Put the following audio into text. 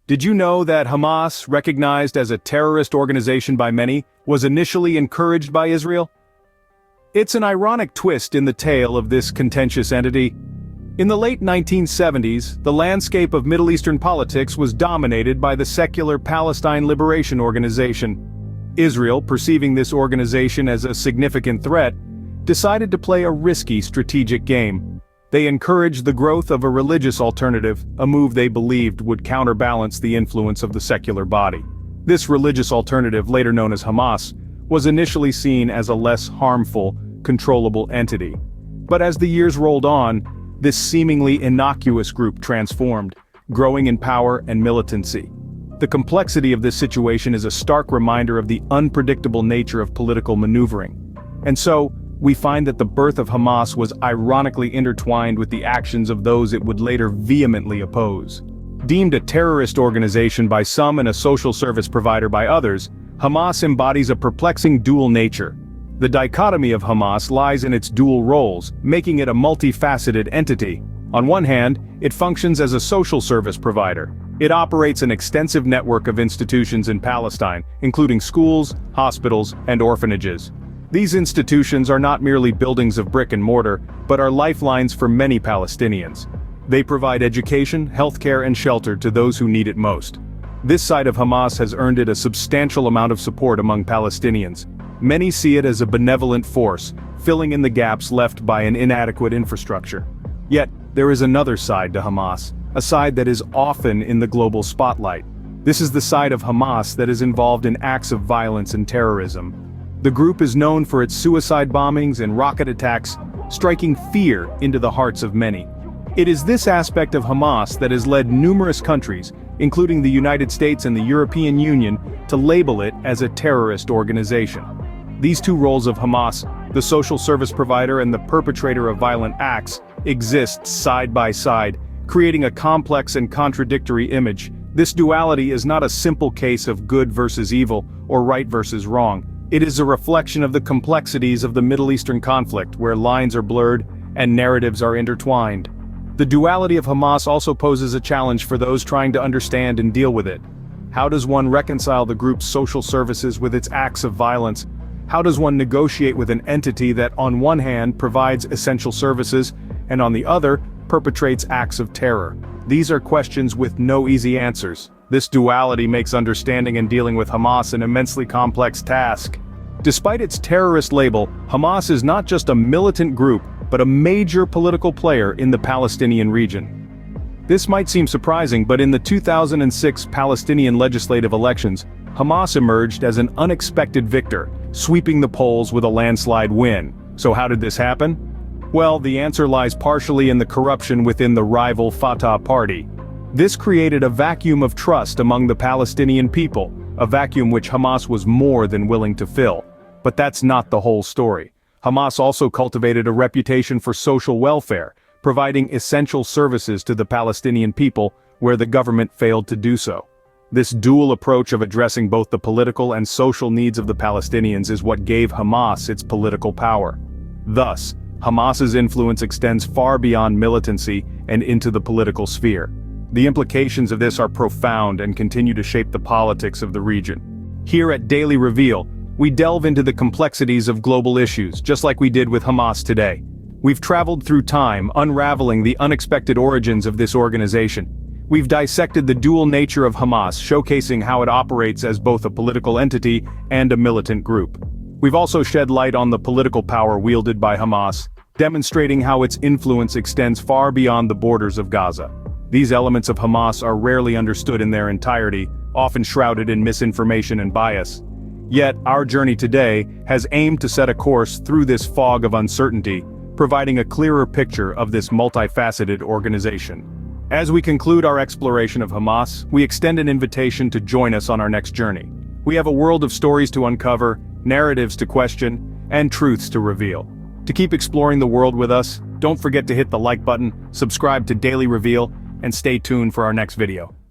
Did you know that Hamas, recognized as a terrorist organization by many, was initially encouraged by Israel? It's an ironic twist in the tale of this contentious entity. In the late 1970s, the landscape of Middle Eastern politics was dominated by the secular Palestine Liberation Organization. Israel, perceiving this organization as a significant threat, decided to play a risky strategic game. They encouraged the growth of a religious alternative, a move they believed would counterbalance the influence of the secular body. This religious alternative, later known as Hamas, was initially seen as a less harmful, controllable entity. But as the years rolled on, this seemingly innocuous group transformed, growing in power and militancy. The complexity of this situation is a stark reminder of the unpredictable nature of political maneuvering. And so, we find that the birth of Hamas was ironically intertwined with the actions of those it would later vehemently oppose. Deemed a terrorist organization by some and a social service provider by others, Hamas embodies a perplexing dual nature. The dichotomy of Hamas lies in its dual roles, making it a multifaceted entity. On one hand, it functions as a social service provider. It operates an extensive network of institutions in Palestine, including schools, hospitals, and orphanages. These institutions are not merely buildings of brick and mortar, but are lifelines for many Palestinians. They provide education, healthcare, and shelter to those who need it most. This side of Hamas has earned it a substantial amount of support among Palestinians. Many see it as a benevolent force, filling in the gaps left by an inadequate infrastructure. Yet, there is another side to Hamas, a side that is often in the global spotlight. This is the side of Hamas that is involved in acts of violence and terrorism. The group is known for its suicide bombings and rocket attacks, striking fear into the hearts of many. It is this aspect of Hamas that has led numerous countries, including the United States and the European Union, to label it as a terrorist organization. These two roles of Hamas, the social service provider and the perpetrator of violent acts, exist side by side, creating a complex and contradictory image. This duality is not a simple case of good versus evil, or right versus wrong. It is a reflection of the complexities of the Middle Eastern conflict, where lines are blurred and narratives are intertwined. The duality of Hamas also poses a challenge for those trying to understand and deal with it. How does one reconcile the group's social services with its acts of violence? How does one negotiate with an entity that, on one hand, provides essential services, and on the other, perpetrates acts of terror? These are questions with no easy answers. This duality makes understanding and dealing with Hamas an immensely complex task. Despite its terrorist label, Hamas is not just a militant group, but a major political player in the Palestinian region. This might seem surprising, but in the 2006 Palestinian legislative elections, Hamas emerged as an unexpected victor, sweeping the polls with a landslide win. So how did this happen? Well, the answer lies partially in the corruption within the rival Fatah party. This created a vacuum of trust among the Palestinian people, a vacuum which Hamas was more than willing to fill. But that's not the whole story. Hamas also cultivated a reputation for social welfare, providing essential services to the Palestinian people where the government failed to do so. This dual approach of addressing both the political and social needs of the Palestinians is what gave Hamas its political power. Thus, Hamas's influence extends far beyond militancy and into the political sphere. The implications of this are profound and continue to shape the politics of the region. Here at Daily Reveal, we delve into the complexities of global issues, just like we did with Hamas today. We've traveled through time, unraveling the unexpected origins of this organization. We've dissected the dual nature of Hamas, showcasing how it operates as both a political entity and a militant group. We've also shed light on the political power wielded by Hamas, demonstrating how its influence extends far beyond the borders of Gaza. These elements of Hamas are rarely understood in their entirety, often shrouded in misinformation and bias. Yet, our journey today has aimed to set a course through this fog of uncertainty, providing a clearer picture of this multifaceted organization. As we conclude our exploration of Hamas, we extend an invitation to join us on our next journey. We have a world of stories to uncover, narratives to question, and truths to reveal. To keep exploring the world with us, don't forget to hit the like button, subscribe to Daily Reveal, and stay tuned for our next video.